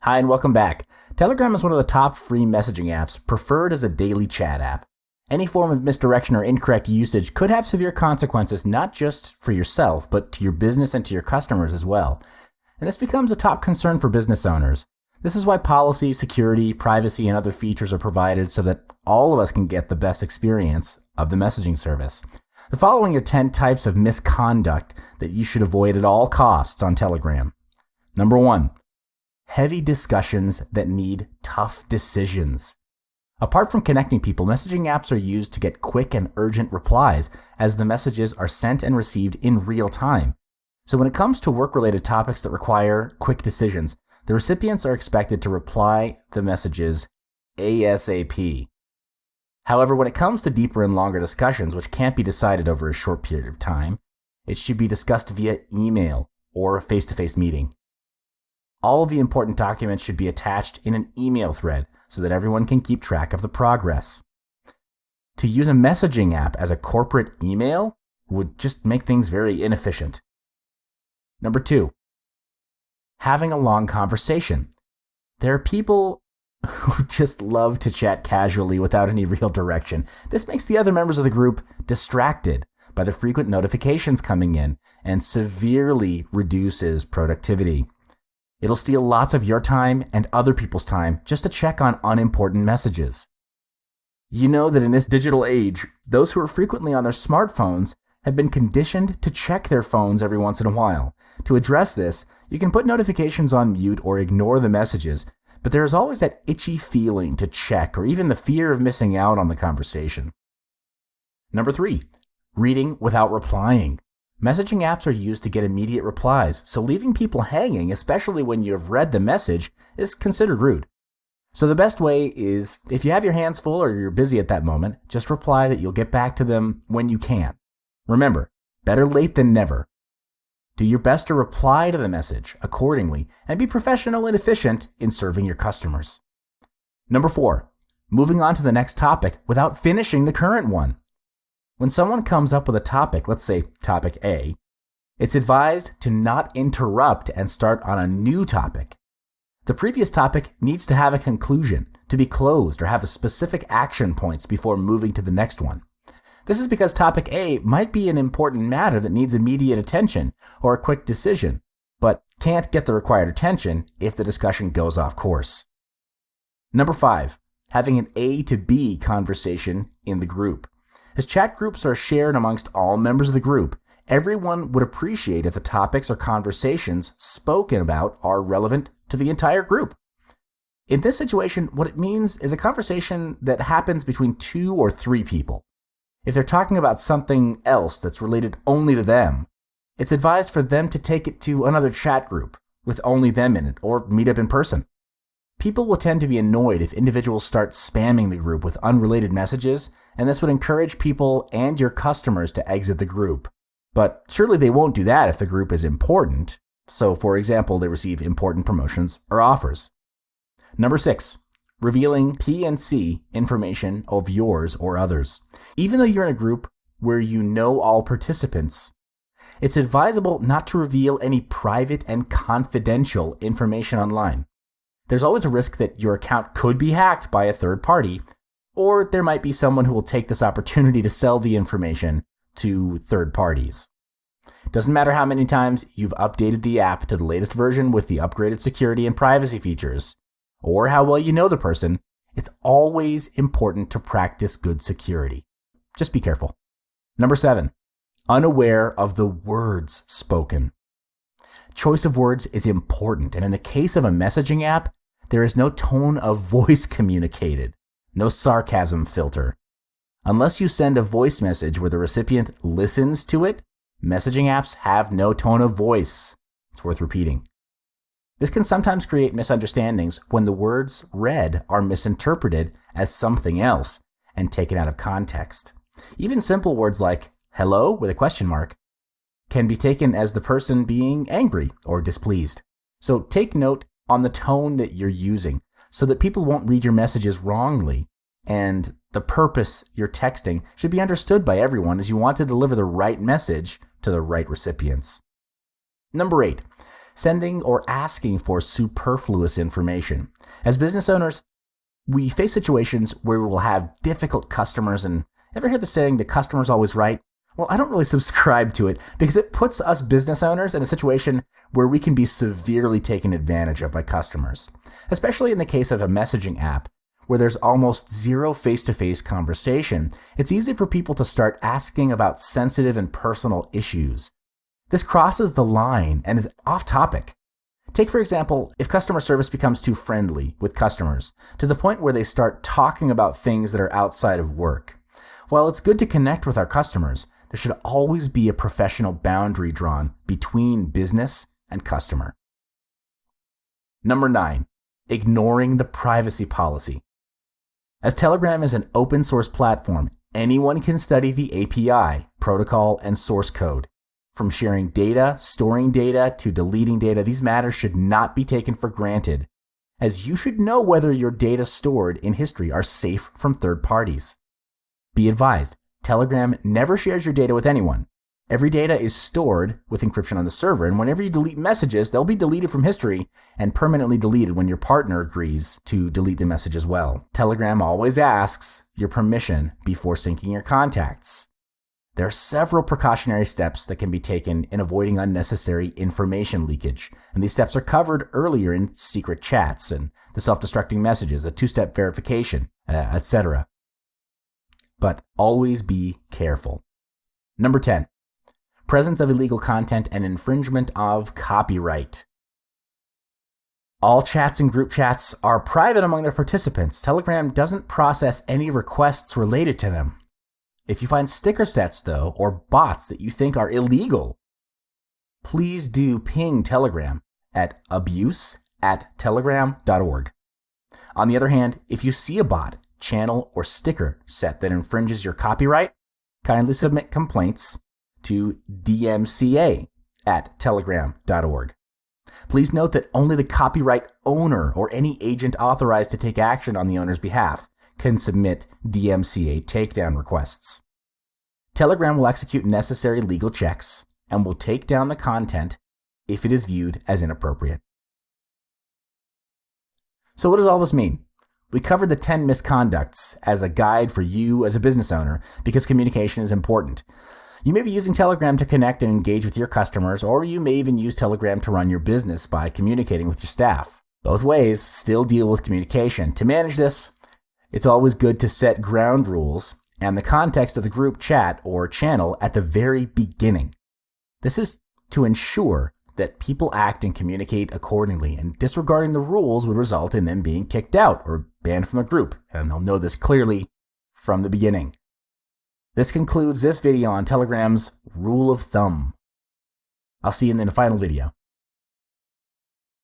Hi and welcome back. Telegram is one of the top free messaging apps, preferred as a daily chat app. Any form of misdirection or incorrect usage could have severe consequences, not just for yourself, but to your business and to your customers as well. And this becomes a top concern for business owners. This is why policy, security, privacy, and other features are provided so that all of us can get the best experience of the messaging service. The following are 10 types of misconduct that you should avoid at all costs on Telegram. Number 1. Heavy discussions that need tough decisions. Apart from connecting people, messaging apps are used to get quick and urgent replies as the messages are sent and received in real time. So when it comes to work-related topics that require quick decisions, the recipients are expected to reply the messages ASAP. However, when it comes to deeper and longer discussions, which can't be decided over a short period of time, it should be discussed via email or a face-to-face meeting. All of the important documents should be attached in an email thread so that everyone can keep track of the progress. To use a messaging app as a corporate email would just make things very inefficient. Number 2, having a long conversation. There are people who just love to chat casually without any real direction. This makes the other members of the group distracted by the frequent notifications coming in and severely reduces productivity. It'll steal lots of your time and other people's time just to check on unimportant messages. You know that in this digital age, those who are frequently on their smartphones have been conditioned to check their phones every once in a while. To address this, you can put notifications on mute or ignore the messages, but there is always that itchy feeling to check or even the fear of missing out on the conversation. Number 3, reading without replying. Messaging apps are used to get immediate replies, so leaving people hanging, especially when you have read the message, is considered rude. So the best way is, if you have your hands full or you're busy at that moment, just reply that you'll get back to them when you can. Remember, better late than never. Do your best to reply to the message accordingly and be professional and efficient in serving your customers. Number 4, moving on to the next topic without finishing the current one. When someone comes up with a topic, let's say topic A, it's advised to not interrupt and start on a new topic. The previous topic needs to have a conclusion, to be closed, or have a specific action points before moving to the next one. This is because topic A might be an important matter that needs immediate attention or a quick decision, but can't get the required attention if the discussion goes off course. Number 5, having an A to B conversation in the group. As chat groups are shared amongst all members of the group, everyone would appreciate if the topics or conversations spoken about are relevant to the entire group. In this situation, what it means is a conversation that happens between 2 or 3 people. If they're talking about something else that's related only to them, it's advised for them to take it to another chat group with only them in it or meet up in person. People will tend to be annoyed if individuals start spamming the group with unrelated messages, and this would encourage people and your customers to exit the group. But surely they won't do that if the group is important. So, for example, they receive important promotions or offers. Number 6, revealing P&C information of yours or others. Even though you're in a group where you know all participants, it's advisable not to reveal any private and confidential information online. There's always a risk that your account could be hacked by a third party, or there might be someone who will take this opportunity to sell the information to third parties. Doesn't matter how many times you've updated the app to the latest version with the upgraded security and privacy features, or how well you know the person, it's always important to practice good security. Just be careful. Number 7, unaware of the words spoken. Choice of words is important, and in the case of a messaging app, there is no tone of voice communicated, no sarcasm filter. Unless you send a voice message where the recipient listens to it, messaging apps have no tone of voice. It's worth repeating. This can sometimes create misunderstandings when the words read are misinterpreted as something else and taken out of context. Even simple words like hello with a question mark can be taken as the person being angry or displeased. So take note on the tone that you're using so that people won't read your messages wrongly, and the purpose you're texting should be understood by everyone as you want to deliver the right message to the right recipients. Number 8, sending or asking for superfluous information. As business owners, we face situations where we will have difficult customers, and ever hear the saying, the customer's always right? Well, I don't really subscribe to it because it puts us business owners in a situation where we can be severely taken advantage of by customers, especially in the case of a messaging app where there's almost zero face-to-face conversation. It's easy for people to start asking about sensitive and personal issues. This crosses the line and is off topic. Take, for example, if customer service becomes too friendly with customers to the point where they start talking about things that are outside of work. While it's good to connect with our customers, there should always be a professional boundary drawn between business and customer. Number 9, ignoring the privacy policy. As Telegram is an open source platform, anyone can study the API, protocol, and source code. From sharing data, storing data, to deleting data, these matters should not be taken for granted, as you should know whether your data stored in history are safe from third parties. Be advised, Telegram never shares your data with anyone. Every data is stored with encryption on the server, and whenever you delete messages, they'll be deleted from history and permanently deleted when your partner agrees to delete the message as well. Telegram always asks your permission before syncing your contacts. There are several precautionary steps that can be taken in avoiding unnecessary information leakage, and these steps are covered earlier in secret chats and the self-destructing messages, a two-step verification, etc. But always be careful. Number 10, presence of illegal content and infringement of copyright. All chats and group chats are private among their participants. Telegram doesn't process any requests related to them. If you find sticker sets, though, or bots that you think are illegal, please do ping Telegram at abuse@telegram.org. On the other hand, if you see a bot, channel, or sticker set that infringes your copyright, kindly submit complaints to dmca@telegram.org. Please note that only the copyright owner or any agent authorized to take action on the owner's behalf can submit DMCA takedown requests. Telegram will execute necessary legal checks and will take down the content if it is viewed as inappropriate. So what does all this mean? We covered the 10 misconducts as a guide for you as a business owner because communication is important. You may be using Telegram to connect and engage with your customers, or you may even use Telegram to run your business by communicating with your staff. Both ways still deal with communication. To manage this, it's always good to set ground rules and the context of the group chat or channel at the very beginning. This is to ensure that people act and communicate accordingly, and disregarding the rules would result in them being kicked out or banned from the group, and they'll know this clearly from the beginning. This concludes this video on Telegram's rule of thumb. I'll see you in the final video.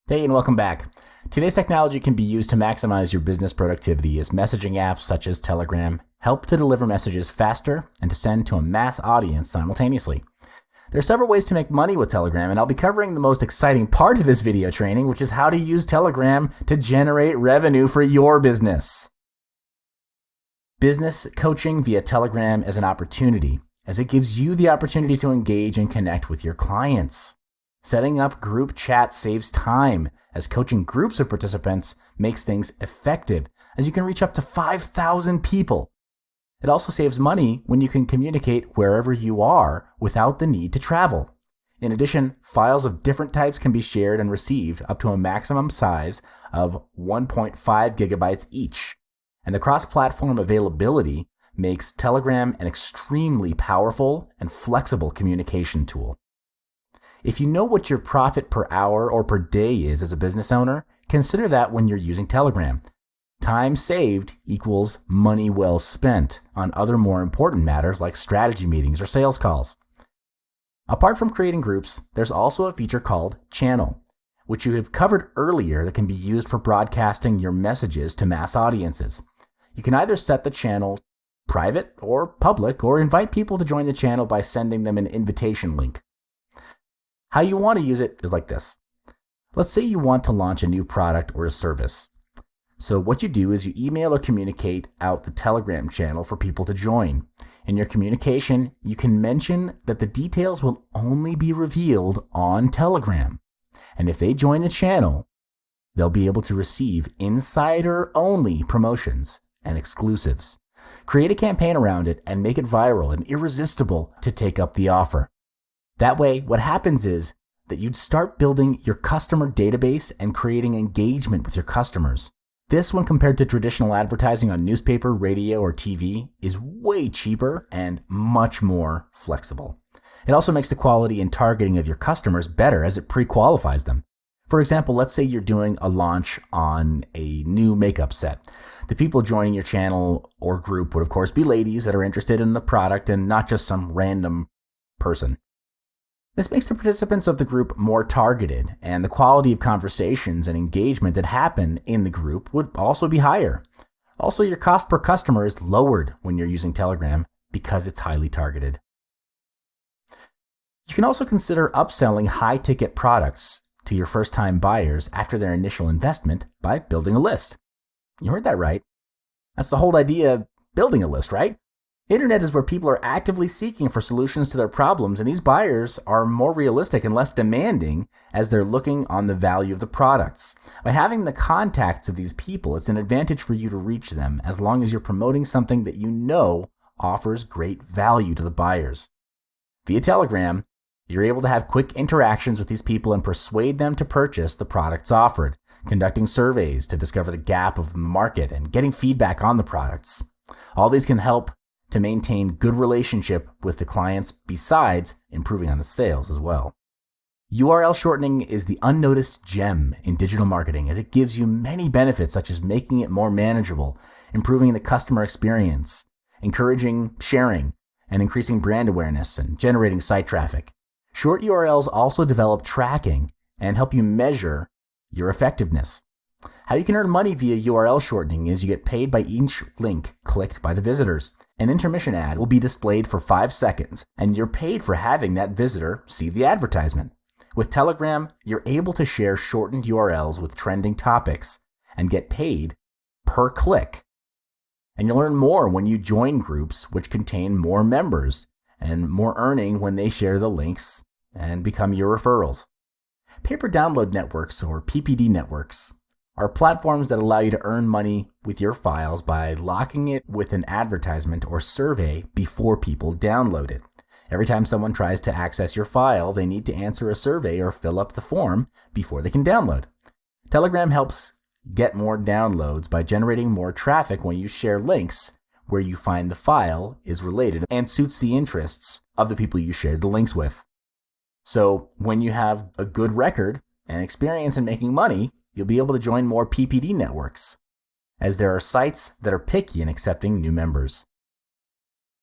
Hey, and welcome back. Today's technology can be used to maximize your business productivity as messaging apps such as Telegram help to deliver messages faster and to send to a mass audience simultaneously. There are several ways to make money with Telegram, and I'll be covering the most exciting part of this video training, which is how to use Telegram to generate revenue for your business. Business coaching via Telegram is an opportunity, as it gives you the opportunity to engage and connect with your clients. Setting up group chat saves time, as coaching groups of participants makes things effective, as you can reach up to 5,000 people. It also saves money when you can communicate wherever you are without the need to travel. In addition, files of different types can be shared and received up to a maximum size of 1.5 gigabytes each. And the cross-platform availability makes Telegram an extremely powerful and flexible communication tool. If you know what your profit per hour or per day is as a business owner, consider that when you're using Telegram. Time saved equals money well spent on other more important matters like strategy meetings or sales calls. Apart from creating groups, there's also a feature called Channel, which you have covered earlier, that can be used for broadcasting your messages to mass audiences. You can either set the channel private or public, or invite people to join the channel by sending them an invitation link. How you want to use it is like this. Let's say you want to launch a new product or a service. So what you do is you email or communicate out the Telegram channel for people to join. In your communication, you can mention that the details will only be revealed on Telegram. And if they join the channel, they'll be able to receive insider-only promotions and exclusives. Create a campaign around it and make it viral and irresistible to take up the offer. That way, what happens is that you'd start building your customer database and creating engagement with your customers. This, when compared to traditional advertising on newspaper, radio, or TV, is way cheaper and much more flexible. It also makes the quality and targeting of your customers better as it pre-qualifies them. For example, let's say you're doing a launch on a new makeup set. The people joining your channel or group would of course be ladies that are interested in the product and not just some random person. This makes the participants of the group more targeted, and the quality of conversations and engagement that happen in the group would also be higher. Also, your cost per customer is lowered when you're using Telegram because it's highly targeted. You can also consider upselling high-ticket products to your first-time buyers after their initial investment by building a list. You heard that right. That's the whole idea of building a list, right? Internet is where people are actively seeking for solutions to their problems, and these buyers are more realistic and less demanding as they're looking on the value of the products. By having the contacts of these people, it's an advantage for you to reach them as long as you're promoting something that you know offers great value to the buyers. Via Telegram, you're able to have quick interactions with these people and persuade them to purchase the products offered, conducting surveys to discover the gap of the market and getting feedback on the products. All these can help to maintain good relationship with the clients besides improving on the sales as well. URL shortening is the unnoticed gem in digital marketing as it gives you many benefits such as making it more manageable, improving the customer experience, encouraging sharing, and increasing brand awareness and generating site traffic. Short URLs also develop tracking and help you measure your effectiveness. How you can earn money via URL shortening is you get paid by each link clicked by the visitors. An intermission ad will be displayed for 5 seconds, and you're paid for having that visitor see the advertisement. With Telegram, you're able to share shortened URLs with trending topics and get paid per click. And you'll earn more when you join groups which contain more members and more earning when they share the links and become your referrals. Pay-per-download networks, or PPD networks, are platforms that allow you to earn money with your files by locking it with an advertisement or survey before people download it. Every time someone tries to access your file, they need to answer a survey or fill up the form before they can download. Telegram helps get more downloads by generating more traffic when you share links where you find the file is related and suits the interests of the people you shared the links with. So when you have a good record and experience in making money, you'll be able to join more PPD networks, as there are sites that are picky in accepting new members.